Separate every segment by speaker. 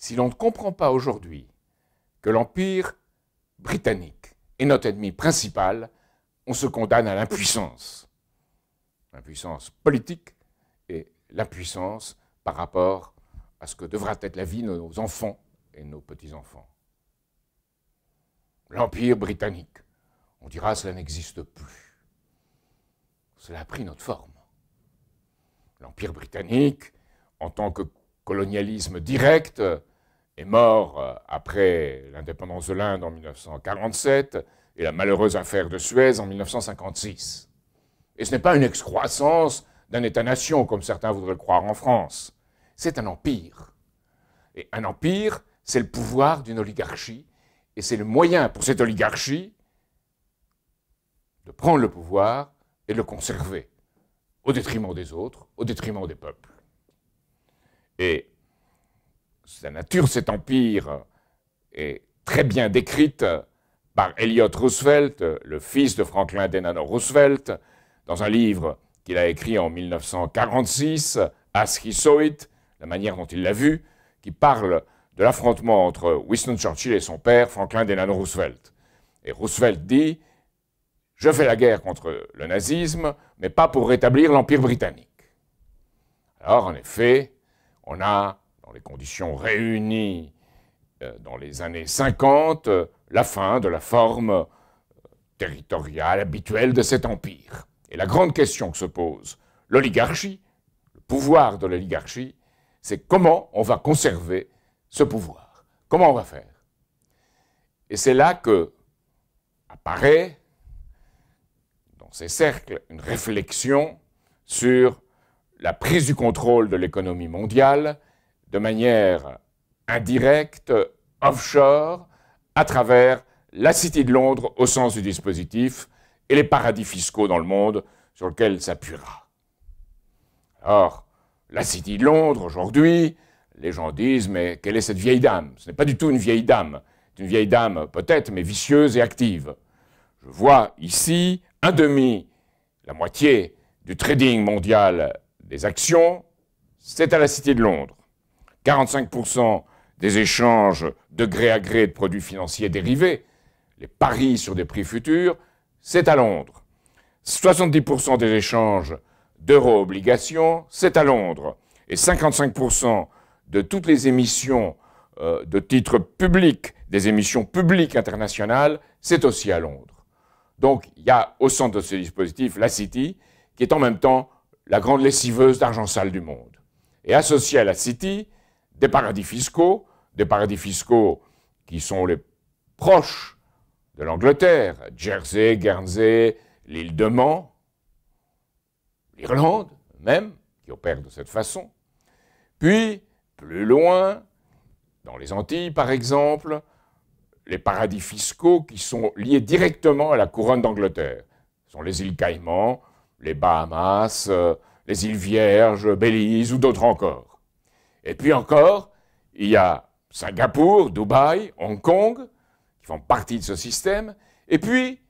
Speaker 1: Si l'on ne comprend pas aujourd'hui que l'Empire britannique est notre ennemi principal, on se condamne à l'impuissance. L'impuissance politique et l'impuissance par rapport à ce que devra être la vie de nos enfants et de nos petits-enfants. L'Empire britannique, on dira cela n'existe plus. Cela a pris notre forme. L'Empire britannique, en tant que colonialisme direct, est mort après l'indépendance de l'Inde en 1947 et la malheureuse affaire de Suez en 1956. Et ce n'est pas une excroissance d'un État-nation, comme certains voudraient le croire en France. C'est un empire. Et un empire, c'est le pouvoir d'une oligarchie, et c'est le moyen pour cette oligarchie de prendre le pouvoir et de le conserver, au détriment des autres, au détriment des peuples. Et la nature de cet empire est très bien décrite par Elliot Roosevelt, le fils de Franklin Delano Roosevelt, dans un livre qu'il a écrit en 1946, As He Saw It, la manière dont il l'a vu, qui parle de l'affrontement entre Winston Churchill et son père, Franklin Delano Roosevelt. Et Roosevelt dit « Je fais la guerre contre le nazisme, mais pas pour rétablir l'Empire britannique. » Alors, en effet, on a, dans les conditions réunies dans les années 50, la fin de la forme territoriale habituelle de cet empire. Et la grande question que se pose l'oligarchie, le pouvoir de l'oligarchie, c'est comment on va conserver ce pouvoir. Comment on va faire? Et c'est là que apparaît, dans ces cercles, une réflexion sur la prise du contrôle de l'économie mondiale de manière indirecte, offshore, à travers la City de Londres au sens du dispositif et les paradis fiscaux dans le monde sur lesquels s'appuiera. Alors, la City de Londres, aujourd'hui, les gens disent « mais quelle est cette vieille dame ?» Ce n'est pas du tout une vieille dame. C'est une vieille dame peut-être, mais vicieuse et active. Je vois ici la moitié du trading mondial des actions, c'est à la City de Londres. 45% des échanges de gré à gré de produits financiers dérivés, les paris sur des prix futurs, c'est à Londres. 70% des échanges d'euro-obligations, c'est à Londres. Et 55% de toutes les émissions de titres publics, des émissions publiques internationales, c'est aussi à Londres. Donc, il y a au centre de ce dispositif la City, qui est en même temps la grande lessiveuse d'argent sale du monde. Et associé à la City, des paradis fiscaux qui sont les proches de l'Angleterre, Jersey, Guernsey, l'île de Man, l'Irlande même, qui opère de cette façon. Puis, plus loin, dans les Antilles par exemple, les paradis fiscaux qui sont liés directement à la couronne d'Angleterre. Ce sont les îles Caïmans, les Bahamas, les îles Vierges, Belize ou d'autres encore. Et puis encore, il y a Singapour, Dubaï, Hong Kong, qui font partie de ce système, et puis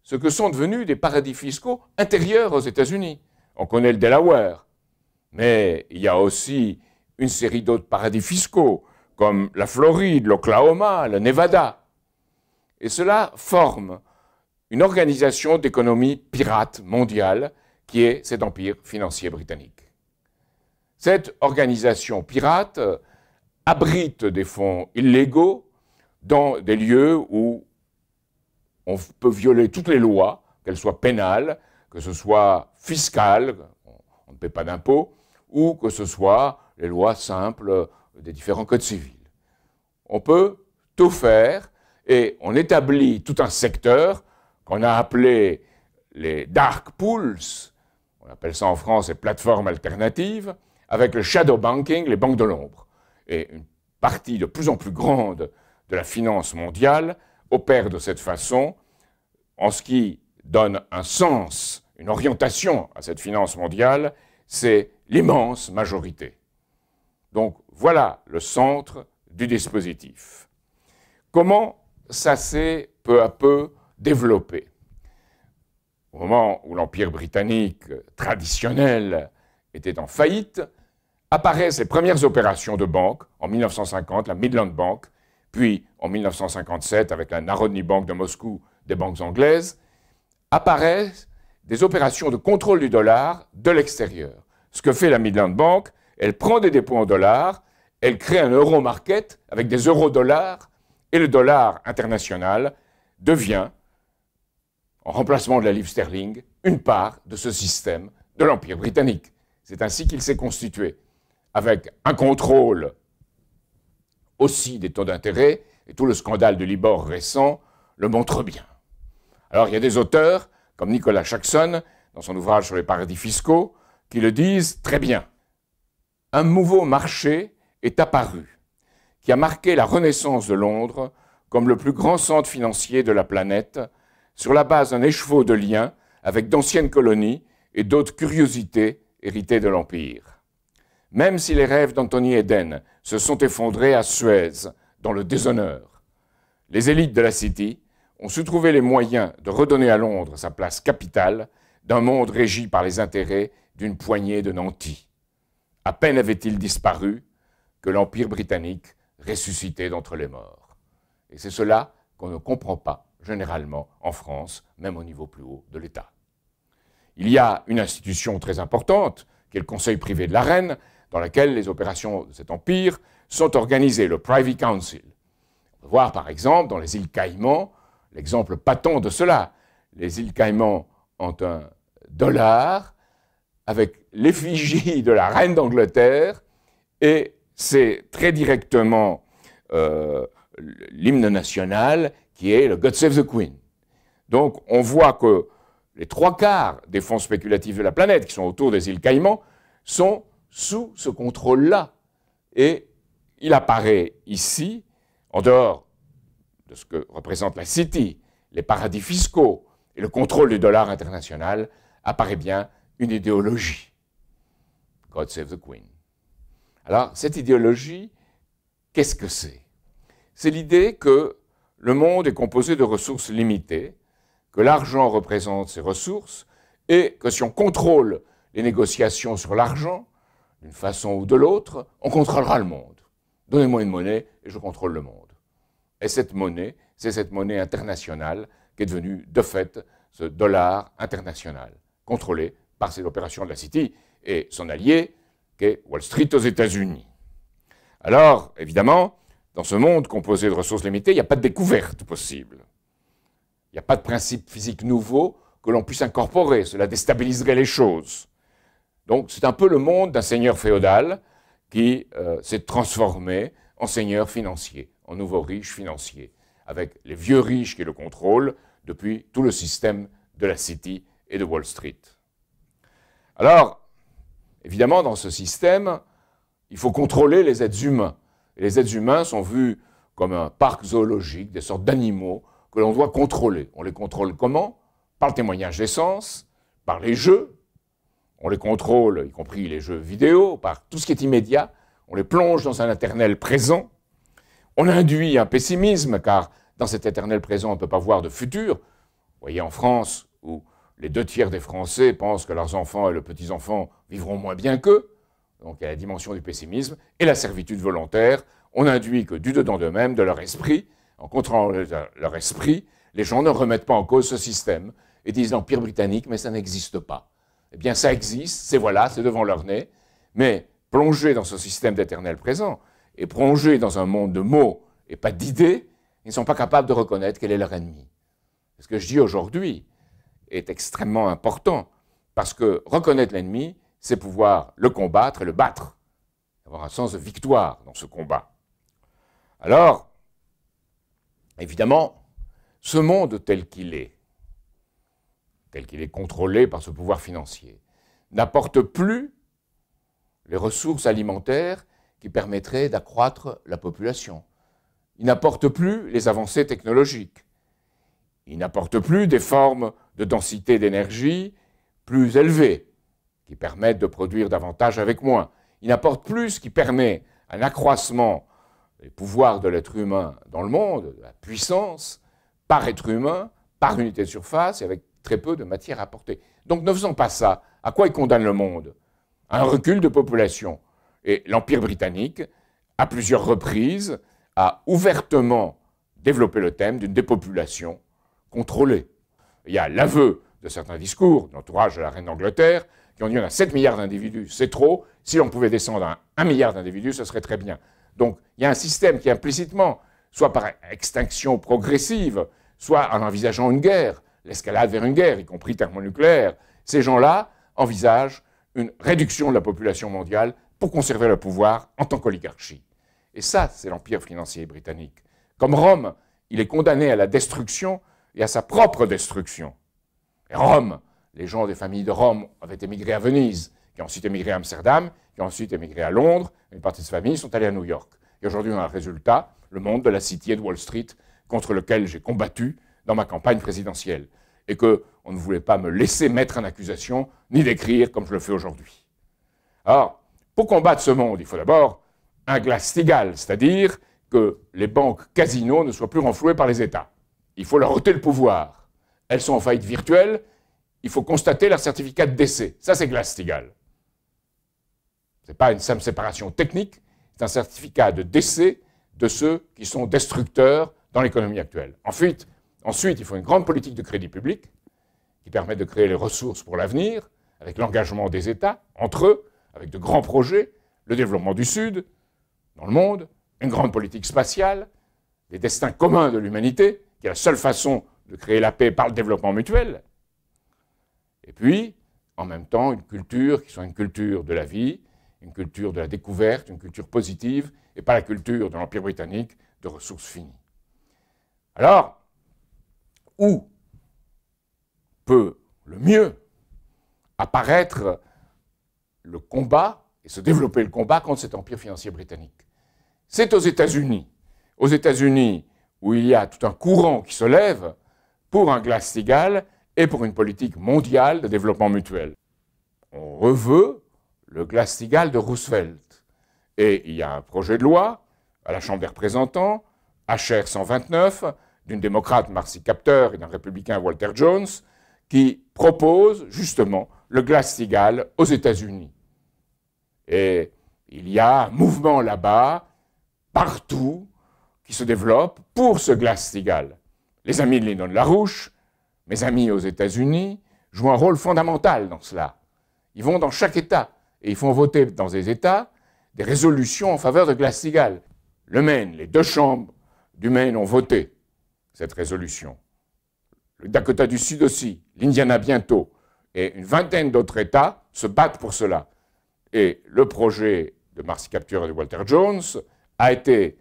Speaker 1: ce que sont devenus des paradis fiscaux intérieurs aux États-Unis. On connaît le Delaware, mais il y a aussi une série d'autres paradis fiscaux, comme la Floride, l'Oklahoma, le Nevada. Et cela forme une organisation d'économie pirate mondiale qui est cet empire financier britannique. Cette organisation pirate abrite des fonds illégaux dans des lieux où on peut violer toutes les lois, qu'elles soient pénales, que ce soit fiscales, on ne paie pas d'impôts, ou que ce soit les lois simples des différents codes civils. On peut tout faire et on établit tout un secteur qu'on a appelé les dark pools, on appelle ça en France les plateformes alternatives, avec le shadow banking, les banques de l'ombre. Et une partie de plus en plus grande de la finance mondiale opère de cette façon, en ce qui donne un sens, une orientation à cette finance mondiale, c'est l'immense majorité. Donc voilà le centre du dispositif. Comment ça s'est peu à peu développé? Au moment où l'Empire britannique traditionnel était en faillite, apparaissent les premières opérations de banque, en 1950, la Midland Bank, puis en 1957, avec la Narodny Bank de Moscou, des banques anglaises, apparaissent des opérations de contrôle du dollar de l'extérieur. Ce que fait la Midland Bank, elle prend des dépôts en dollars, elle crée un euro market avec des euro-dollars, et le dollar international devient, en remplacement de la livre sterling, une part de ce système de l'Empire britannique. C'est ainsi qu'il s'est constitué, avec un contrôle aussi des taux d'intérêt, et tout le scandale de Libor récent le montre bien. Alors il y a des auteurs, comme Nicolas Jackson, dans son ouvrage sur les paradis fiscaux, qui le disent très bien. Un nouveau marché est apparu, qui a marqué la renaissance de Londres comme le plus grand centre financier de la planète, sur la base d'un écheveau de liens avec d'anciennes colonies et d'autres curiosités héritées de l'Empire. Même si les rêves d'Anthony Eden se sont effondrés à Suez, dans le déshonneur, les élites de la City ont su trouver les moyens de redonner à Londres sa place capitale d'un monde régi par les intérêts d'une poignée de nantis. À peine avait-il disparu que l'Empire britannique ressuscitait d'entre les morts. Et c'est cela qu'on ne comprend pas généralement en France, même au niveau plus haut de l'État. Il y a une institution très importante, qui est le Conseil privé de la Reine, dans laquelle les opérations de cet empire sont organisées, le Privy Council. On peut voir par exemple dans les îles Caïmans, l'exemple patent de cela. Les îles Caïmans ont un dollar avec l'effigie de la reine d'Angleterre et c'est très directement l'hymne national qui est le God Save the Queen. Donc on voit que les 3/4 des fonds spéculatifs de la planète qui sont autour des îles Caïmans sont sous ce contrôle-là. Et il apparaît ici, en dehors de ce que représente la City, les paradis fiscaux et le contrôle du dollar international, apparaît bien une idéologie. God Save the Queen. Alors, cette idéologie, qu'est-ce que c'est? C'est l'idée que le monde est composé de ressources limitées, que l'argent représente ces ressources, et que si on contrôle les négociations sur l'argent, d'une façon ou de l'autre, on contrôlera le monde. Donnez-moi une monnaie et je contrôle le monde. Et cette monnaie, c'est cette monnaie internationale qui est devenue, de fait, ce dollar international, contrôlé par ces opérations de la City et son allié, qui est Wall Street aux États-Unis. Alors, évidemment, dans ce monde composé de ressources limitées, il n'y a pas de découverte possible. Il n'y a pas de principe physique nouveau que l'on puisse incorporer. Cela déstabiliserait les choses. Donc, c'est un peu le monde d'un seigneur féodal qui s'est transformé en seigneur financier, en nouveau riche financier, avec les vieux riches qui le contrôlent depuis tout le système de la City et de Wall Street. Alors, évidemment, dans ce système, il faut contrôler les êtres humains. Et les êtres humains sont vus comme un parc zoologique, des sortes d'animaux que l'on doit contrôler. On les contrôle comment? Par le témoignage d'essence, par les jeux. On les contrôle, y compris les jeux vidéo, par tout ce qui est immédiat. On les plonge dans un éternel présent. On induit un pessimisme, car dans cet éternel présent, on ne peut pas voir de futur. Vous voyez en France, où les 2/3 des Français pensent que leurs enfants et leurs petits-enfants vivront moins bien qu'eux. Donc il y a la dimension du pessimisme et la servitude volontaire. On induit que du dedans d'eux-mêmes, de leur esprit, en contrôlant leur esprit, les gens ne remettent pas en cause ce système et disent l'Empire britannique, mais ça n'existe pas. Eh bien, ça existe, c'est voilà, c'est devant leur nez, mais plongés dans ce système d'éternel présent et plongés dans un monde de mots et pas d'idées, ils ne sont pas capables de reconnaître quel est leur ennemi. Ce que je dis aujourd'hui est extrêmement important, parce que reconnaître l'ennemi, c'est pouvoir le combattre et le battre, avoir un sens de victoire dans ce combat. Alors, évidemment, ce monde tel qu'il est contrôlé par ce pouvoir financier, n'apporte plus les ressources alimentaires qui permettraient d'accroître la population. Il n'apporte plus les avancées technologiques. Il n'apporte plus des formes de densité d'énergie plus élevées, qui permettent de produire davantage avec moins. Il n'apporte plus ce qui permet un accroissement des pouvoirs de l'être humain dans le monde, de la puissance, par être humain, par unité de surface, et avec très peu de matière à apporter. Donc ne faisons pas ça. À quoi il condamne le monde? À un recul de population Et l'Empire britannique, à plusieurs reprises, a ouvertement développé le thème d'une dépopulation contrôlée. Il y a l'aveu de certains discours d'entourage de la reine d'Angleterre qui ont dit on a 7 milliards d'individus, c'est trop, si on pouvait descendre à 1 milliard d'individus, ce serait très bien. Donc il y a un système qui implicitement, soit par extinction progressive, soit en envisageant une guerre, l'escalade vers une guerre, y compris thermonucléaire, ces gens-là envisagent une réduction de la population mondiale pour conserver le pouvoir en tant qu'oligarchie. Et ça, c'est l'empire financier britannique. Comme Rome, il est condamné à la destruction et à sa propre destruction. Et Rome, les gens des familles de Rome avaient émigré à Venise, qui ont ensuite émigré à Amsterdam, qui ont ensuite émigré à Londres, une partie de ces familles sont allées à New York. Et aujourd'hui, on a un résultat, le monde de la City et de Wall Street, contre lequel j'ai combattu dans ma campagne présidentielle, et qu'on ne voulait pas me laisser mettre en accusation, ni décrire comme je le fais aujourd'hui. Alors, pour combattre ce monde, il faut d'abord un Glass-Steagall, c'est-à-dire que les banques casinos ne soient plus renflouées par les États. Il faut leur ôter le pouvoir. Elles sont en faillite virtuelle, il faut constater leur certificat de décès. Ça, c'est Glass-Steagall. Ce n'est pas une simple séparation technique, c'est un certificat de décès de ceux qui sont destructeurs dans l'économie actuelle. Ensuite, il faut une grande politique de crédit public qui permet de créer les ressources pour l'avenir, avec l'engagement des États, entre eux, avec de grands projets, le développement du Sud, dans le monde, une grande politique spatiale, des destins communs de l'humanité, qui est la seule façon de créer la paix par le développement mutuel. Et puis, en même temps, une culture qui soit une culture de la vie, une culture de la découverte, une culture positive, et pas la culture de l'Empire britannique de ressources finies. Alors, où peut le mieux apparaître le combat et se développer le combat contre cet empire financier britannique? C'est aux États-Unis. Aux États-Unis, où il y a tout un courant qui se lève pour un Glass-Steagall et pour une politique mondiale de développement mutuel. On reveut le Glass-Steagall de Roosevelt. Et il y a un projet de loi à la Chambre des représentants, HR 129, d'une démocrate Marcy Kaptur et d'un républicain Walter Jones, qui propose justement le Glass-Steagall aux États-Unis. Et il y a un mouvement là-bas, partout, qui se développe pour ce Glass-Steagall. Les amis de Lyndon LaRouche, mes amis aux États-Unis, jouent un rôle fondamental dans cela. Ils vont dans chaque État et ils font voter dans ces États des résolutions en faveur de Glass-Steagall. Le Maine, les 2 chambres du Maine ont voté cette résolution. Le Dakota du Sud aussi, l'Indiana bientôt, et une vingtaine d'autres États se battent pour cela. Et le projet de Marcy Kaptur et de Walter Jones a été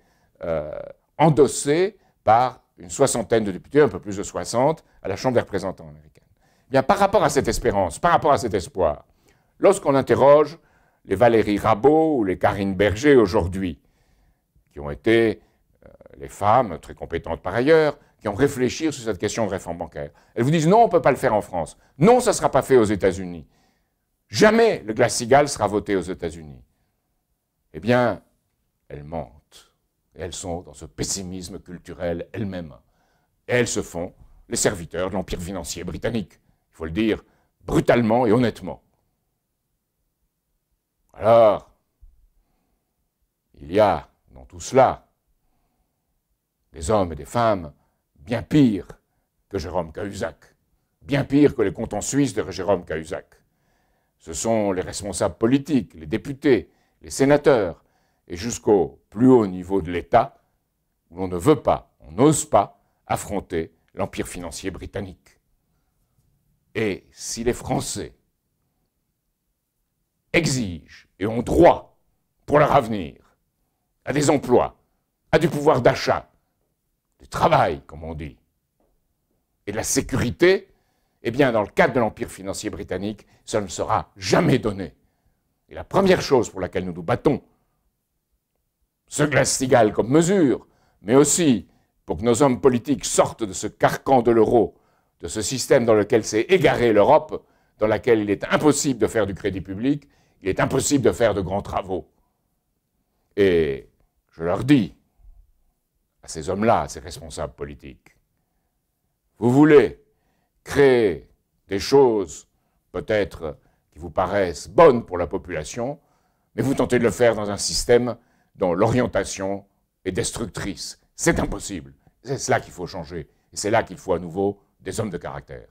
Speaker 1: endossé par une soixantaine de députés, un peu plus de 60, à la Chambre des représentants américaine. Bien, par rapport à cette espérance, par rapport à cet espoir, lorsqu'on interroge les Valérie Rabault ou les Karine Berger aujourd'hui, qui ont été les femmes, très compétentes par ailleurs, qui ont réfléchi sur cette question de réforme bancaire, elles vous disent non, on ne peut pas le faire en France. Non, ça ne sera pas fait aux États-Unis. Jamais le Glass-Steagall sera voté aux États-Unis. Eh bien, elles mentent. Et elles sont dans ce pessimisme culturel elles-mêmes. Et elles se font les serviteurs de l'empire financier britannique. Il faut le dire brutalement et honnêtement. Alors, il y a dans tout cela des hommes et des femmes bien pires que Jérôme Cahuzac, bien pires que les cantons suisses de Jérôme Cahuzac. Ce sont les responsables politiques, les députés, les sénateurs, et jusqu'au plus haut niveau de l'État, où l'on ne veut pas, on n'ose pas affronter l'empire financier britannique. Et si les Français exigent et ont droit pour leur avenir à des emplois, à du pouvoir d'achat, du travail, comme on dit, et de la sécurité, eh bien, dans le cadre de l'empire financier britannique, ça ne sera jamais donné. Et la première chose pour laquelle nous nous battons, ce Glass-Steagall comme mesure, mais aussi pour que nos hommes politiques sortent de ce carcan de l'euro, de ce système dans lequel s'est égarée l'Europe, dans lequel il est impossible de faire du crédit public, il est impossible de faire de grands travaux. Et je leur dis, à ces hommes-là, à ces responsables politiques, vous voulez créer des choses peut-être qui vous paraissent bonnes pour la population, Mais vous tentez de le faire dans un système dont l'orientation est destructrice. C'est impossible. C'est cela qu'il faut changer. Et c'est là qu'il faut à nouveau des hommes de caractère.